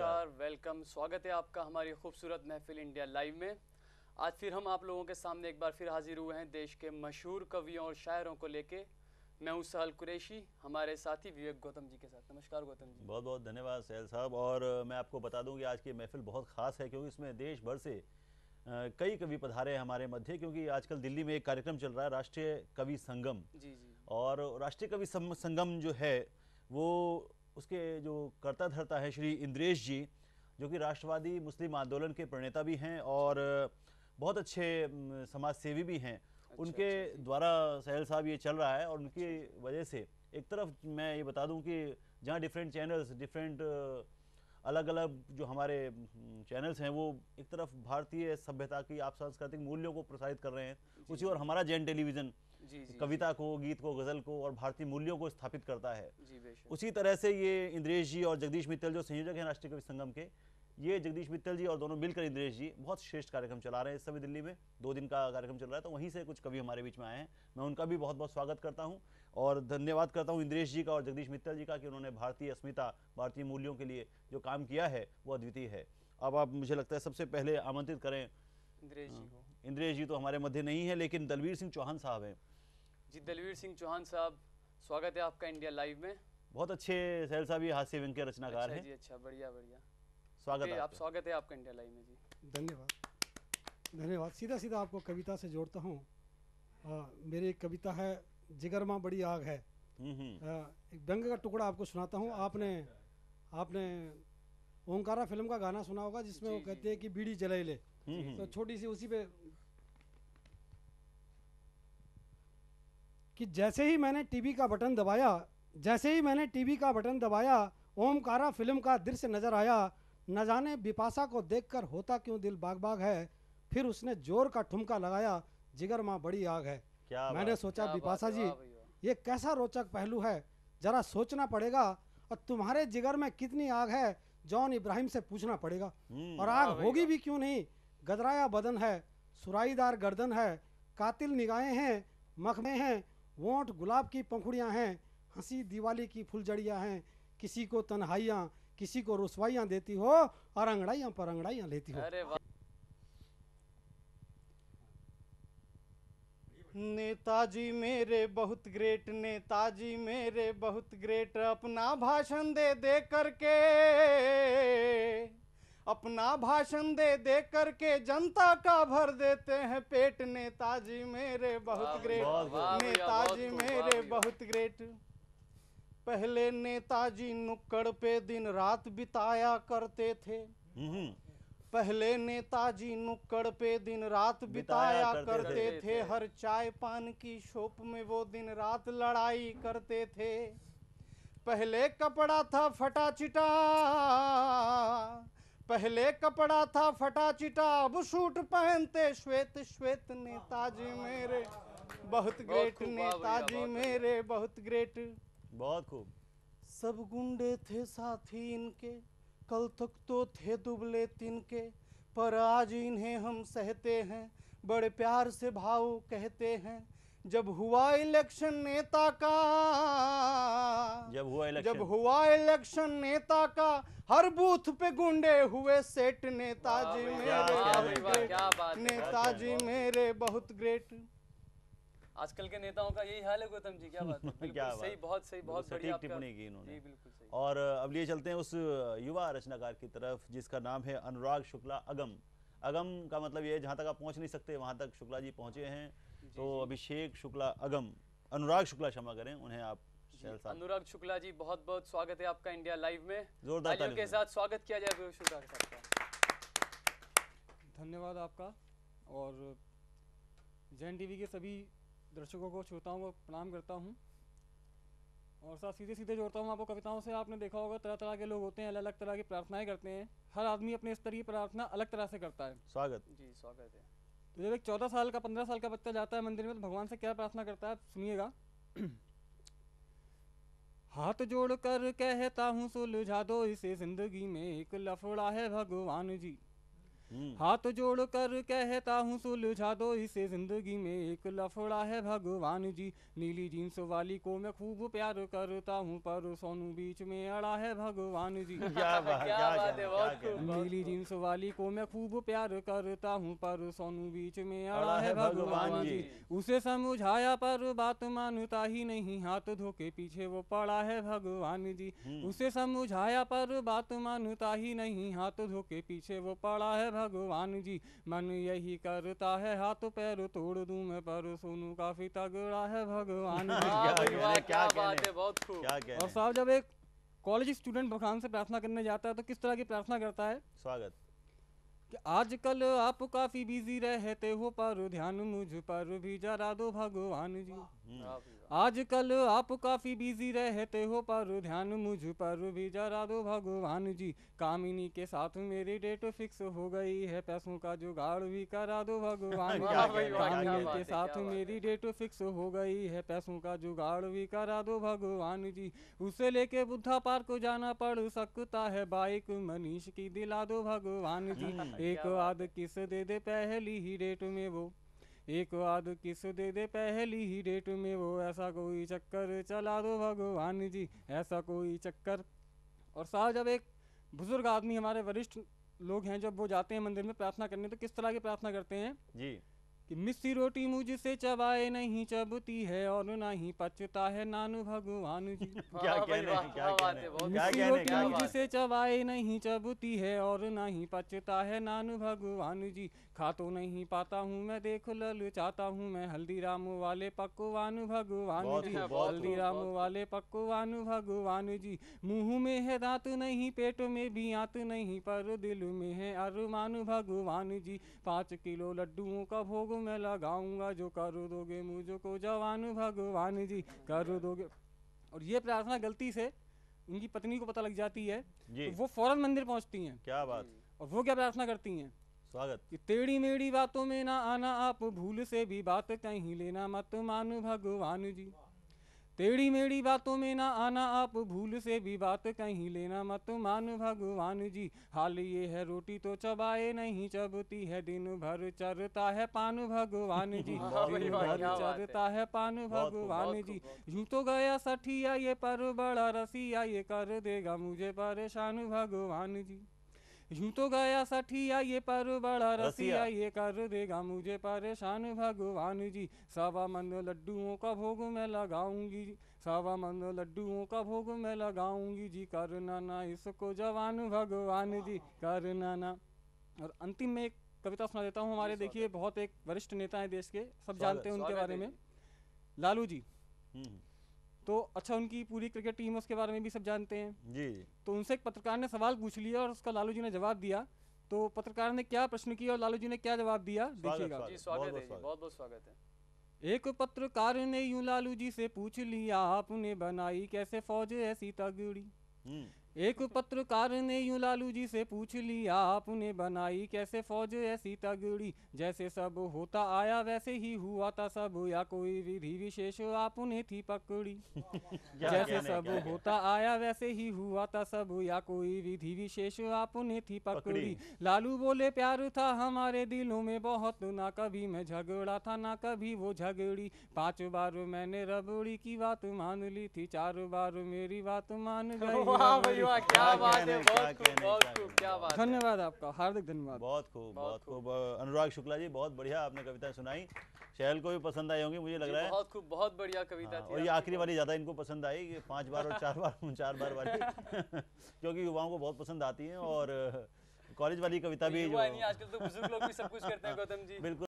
नमस्कार, वेलकम, स्वागत है आपका हमारी खूबसूरत महफिल इंडिया लाइव में। आज फिर हम आप लोगों के सामने एक बार फिर हाजिर हुए हैं देश के मशहूर कवियों और शायरों को लेके। मैं हूं सहल कुरैशी, हमारे साथी विवेक गौतम जी के साथ। नमस्कार गौतम जी। बहुत बहुत धन्यवाद सहल साहब। और मैं आपको बता दूं कि आज की महफिल बहुत ख़ास है क्योंकि इसमें देश भर से कई कवि पधारे हैं हमारे मध्य, क्योंकि आजकल दिल्ली में एक कार्यक्रम चल रहा है, राष्ट्रीय कवि संगम। जी जी। और राष्ट्रीय कवि संगम जो है वो उसके जो कर्ता धर्ता है श्री इंद्रेश जी, जो कि राष्ट्रवादी मुस्लिम आंदोलन के प्रणेता भी हैं और बहुत अच्छे समाज सेवी भी हैं। उनके द्वारा सहल साहब ये चल रहा है और उनकी वजह से एक तरफ मैं ये बता दूं कि जहाँ डिफरेंट चैनल्स, डिफरेंट अलग अलग जो हमारे चैनल्स हैं वो एक तरफ भारतीय सभ्यता की आप सांस्कृतिक मूल्यों को प्रसारित कर रहे हैं, उसी और हमारा जैन टेलीविज़न कविता को, गीत को, गज़ल को और भारतीय मूल्यों को स्थापित करता है। उसी तरह से ये इंद्रेश जी और जगदीश मित्तल जो संयोजक हैं राष्ट्रीय कवि संगम के, ये जगदीश मित्तल जी और दोनों मिलकर इंद्रेश जी बहुत श्रेष्ठ कार्यक्रम चला रहे हैं इस समय दिल्ली में। 2 दिन का कार्यक्रम चल रहा है, तो वहीं से कुछ कवि हमारे बीच में आए हैं। मैं उनका भी बहुत बहुत स्वागत करता हूं और धन्यवाद करता हूं इंद्रेश जी का और जगदीश मित्तल जी का कि उन्होंने भारतीय अस्मिता, भारतीय मूल्यों के लिए जो काम किया है वो अद्वितीय है। अब आप, मुझे लगता है सबसे पहले आमंत्रित करें इंद्रेश जी को। इंद्रेश जी तो हमारे मध्य नहीं है, लेकिन दलवीर सिंह चौहान साहब हैं। जी, दलवीर सिंह चौहान साहब, स्वागत है आपका इंडिया लाइव में। बहुत अच्छे सहल साहब ये हास्य व्यंग्य रचनाकार हैं। जी अच्छा, बढ़िया बढ़िया, स्वागत है आप, स्वागत है आपका इंडिया लाइव में जी। धन्यवाद। सीधा सीधा आपको कविता से जोड़ता हूँ। मेरी एक कविता है, जिगर माँ बड़ी आग है। एक व्यंग्य का टुकड़ा आपको सुनाता हूँ। आपने ओंकारा फिल्म का गाना सुना होगा जिसमें वो कहते हैं कि बीड़ी जलाई ले, तो छोटी सी उसी पे कि जैसे ही मैंने टीवी का बटन दबाया, ओमकारा फिल्म का दृश्य नजर आया। न जाने बिपाशा को देखकर होता क्यों दिल बाग बाग है। फिर उसने जोर का ठुमका लगाया, जिगर माँ बड़ी आग है। मैंने सोचा बिपाशा जी, ये कैसा रोचक पहलू है, जरा सोचना पड़ेगा। और तुम्हारे जिगर में कितनी आग है, जॉन इब्राहिम से पूछना पड़ेगा। और आग होगी भी क्यों नहीं, गदराया बदन है, सुराईदार गर्दन है, कातिल निगाहें हैं, मखमे हैं, वोंठ गुलाब की पंखुड़ियां हैं, हंसी दिवाली की फुलझड़ियां हैं। किसी को तन्हाइयां, किसी को रुसवाइयां देती हो और अंगड़ाइयां पर अंगड़ाइयां लेती हो। अरे वाह। नेताजी मेरे बहुत ग्रेट, नेताजी मेरे बहुत ग्रेट, अपना भाषण दे करके, अपना भाषण दे करके जनता का भर देते हैं पेट। नेताजी मेरे बहुत ग्रेट, नेताजी मेरे बहुत ग्रेट। पहले नेताजी नुक्कड़ पे दिन रात बिताया करते थे, पहले नेताजी नुक्कड़ पे दिन रात बिताया करते थे। हर चाय पान की शॉप में वो दिन रात लड़ाई करते थे। पहले कपड़ा था फटा चिटा, पहले कपड़ा था फटा चिटा, अब सूट पहनते श्वेत श्वेत। नेताजी मेरे बहुत ग्रेट, नेताजी मेरे बहुत ग्रेट। बहुत खूब। सब गुंडे थे साथी इनके, कल तक तो थे दुबले तिनके, पर आज इन्हें हम सहते हैं, बड़े प्यार से भाव कहते हैं। जब हुआ इलेक्शन नेता का, जब हुआ इलेक्शन नेता का, हर बूथ पे गुंडे हुए सेट। नेताजी मेरे बहुत ग्रेट, नेताजी मेरे बहुत ग्रेट। आजकल के नेताओं का यही हाल है गौतम जी, क्या बात है। बिल्कुल सही, बहुत सही, बहुत बढ़िया टिप्पणी की इन्होंने। जी बिल्कुल सही। और अब लिए चलते हैं उस युवा रचनाकार की तरफ जिसका नाम है अनुराग शुक्ला अगम। अगम का मतलब ये है जहाँ तक आप पहुँच नहीं सकते वहाँ तक शुक्ला जी पहुँचे हैं। तो अभिषेक शुक्ला अगम, अनुराग शुक्ला क्षमा करें, उन्हें आप अनुराग शुक्ला जी बहुत बहुत स्वागत है आपका इंडिया लाइव में। जोरदार तालियों के साथ स्वागत किया जाए शुक्ला साहब का। धन्यवाद आपका। और जैन टीवी के सभी दर्शकों को, श्रोताओं को प्रणाम करता हूं। और साथ सीधे सीधे जोड़ता हूं आपको कविताओं से। आपने देखा होगा तरह तरह के लोग होते हैं, अलग अलग तरह की प्रार्थनाएं करते हैं। हर आदमी अपने स्तर की प्रार्थना अलग तरह से करता है। स्वागत जी, स्वागत है। तो जब एक 14 साल का 15 साल का बच्चा जाता है मंदिर में तो भगवान से क्या प्रार्थना करता है, सुनिएगा। हाथ जोड़कर कहता हूँ सुलझा दो इसे, जिंदगी में एक लफड़ा है भगवान जी। हाथ जोड़ कर कहता हूँ सुलझा दो इसे, जिंदगी में एक लफड़ा है भगवान जी। नीली जीन्स वाली को मैं खूब प्यार करता हूँ, पर सोनू बीच में अड़ा है भगवान जी। क्या बात है, बहुत खूब। नीली जीन्स वाली को मैं खूब प्यार करता हूँ, पर सोनू बीच में अड़ा है भगवान जी। उसे समझाया पर बात मानता ही नहीं, हाथ धो के पीछे वो पड़ा है भगवान जी। उसे समझाया पर बात मानता ही नहीं, हाथ धो के पीछे वो पड़ा है भगवान जी। मन यही करता है हाथ पैर तोड़ दूं मैं, पर सोनू काफी तगड़ा है भगवान जी। क्या बात है, बहुत खूब। और साहब जब एक कॉलेज स्टूडेंट भगवान से प्रार्थना करने जाता है तो किस तरह की प्रार्थना करता है? स्वागत। कि आजकल आप काफी बिजी रहते हो, पर ध्यान मुझ पर भी जरा दो भगवान जी। आजकल आप काफी बिजी रहते हो, पर ध्यान मुझ पर भी जरा दो भगवान जी। कामिनी के साथ मेरी डेट फिक्स हो गई है, पैसों का जुगाड़ भी करा दो भगवान जी। कामिनी के साथ मेरी डेट फिक्स हो गई है, पैसों का जुगाड़ भी करा दो भगवान जी। उसे लेके बुद्धा पार्क जाना पड़ सकता है, बाइक मनीष की दिला दो भगवान जी। एक आध किस दे दे पहली ही डेट में वो, एक आध किस दे दे पहली ही डेट में वो, ऐसा कोई चक्कर चला दो भगवान जी, ऐसा कोई चक्कर। और साहब जब एक बुजुर्ग आदमी, हमारे वरिष्ठ लोग हैं, जब वो जाते हैं मंदिर में प्रार्थना करने तो किस तरह की प्रार्थना करते हैं जी? कि मिस्सी रोटी मुझसे चबाए नहीं चबती है, और ना ही पचता है नान भगवान जी। क्या कहने हैं, क्या कहने हैं, मिस्सी रोटी मुझसे चबाए नहीं चबती है, और ना ही पचता है नान भगवान जी। खा तो नहीं पाता हूँ मैं, देख ललचाता हूँ मैं, हल्दीराम वाले पकवान भगवान जी। हल्दीराम वाले पकवान भगवान जी। मुंह में है दांत नहीं, पेट में भी आंत नहीं, पर दिल में है अरमान भगवान जी। 5 किलो लड्डुओं का भोग मैं लगाऊंगा, जो कर दोगे मुझको जवान भगवान जी, कर दोगे। और ये प्रार्थना गलती से उनकी पत्नी को पता लग जाती है तो वो फौरन मंदिर पहुंचती हैं। क्या बात। और वो क्या प्रार्थना करती हैं? स्वागत। कि टेढ़ी मेढ़ी बातों में ना आना, आप भूल से भी बात कहीं लेना मत मान भगवान जी। टेढ़ी मेढ़ी बातों में ना आना, आप भूल से भी बात कहीं लेना मत मान भगवान जी। हाल ये है रोटी तो चबाए नहीं चबती है, दिन भर चरता है पान भगवान जी। दिन भर चरता है पान भगवान जी। यूं तो गया सठिया ये, पर बड़ा रसिया ये, कर देगा मुझे परेशान भगवान जी। यूं तो गया सठिया ये, पर बड़ा रसिया ये, कर देगा मुझे परेशान भगवान जी। 1.25 मन लड्डुओं का भोग मैं लगाऊंगी, 1.25 मन लड्डुओं का भोग मैं लगाऊंगी जी, करना ना इसको जवान भगवान जी, करना ना। और अंतिम में एक कविता सुना देता हूँ। हमारे देखिए बहुत एक वरिष्ठ नेता है देश के, सब जानते हैं उनके बारे में, लालू जी। तो अच्छा, उनकी पूरी क्रिकेट टीम उसके बारे में भी सब जानते हैं जी। तो उनसे एक पत्रकार ने सवाल पूछ लिया और उसका लालू जी ने जवाब दिया। तो पत्रकार ने क्या प्रश्न किया और लालू जी ने क्या जवाब दिया, देखिएगा। जी स्वागत है, बहुत बहुत स्वागत है। एक पत्रकार ने यूं लालू जी से पूछ लिया, आपने बनाई कैसे फौज ऐसी तगड़ी। एक पत्रकार ने यूं लालू जी से पूछ लिया, आपने बनाई कैसे फौज ऐसी तगड़ी। जैसे सब होता आया वैसे ही हुआ था सब, या कोई विधि विशेष आपने थी पकड़ी। जैसे सब होता आया वैसे ही हुआ था सब, या कोई विधि विशेष आपने थी पकड़ी। लालू बोले प्यार था हमारे दिलों में बहुत, ना कभी मैं झगड़ा था ना कभी वो झगड़ी। 5 बार मैंने रबड़ी की बात मान ली थी, 4 बार मेरी बात मान गई। क्या बात है, बहुत खूब, बहुत खूब, क्या बात। धन्यवाद आपका, हार्दिक धन्यवाद। बहुत खूब, बहुत खूब। अनुराग शुक्ला जी, बहुत बढ़िया आपने कविता सुनाई, शैल को भी पसंद आई होंगी मुझे लग रहा है। बहुत खूब, बहुत बढ़िया कविता थी। और ये आखिरी वाली ज्यादा इनको पसंद आई, 5 बार और 4 बार वाली क्योंकि युवाओं को बहुत पसंद आती है। और कॉलेज वाली कविता भी, आजकल तो बुजुर्ग लोग भी सब कुछ करते हैं गौतम जी। बिल्कुल।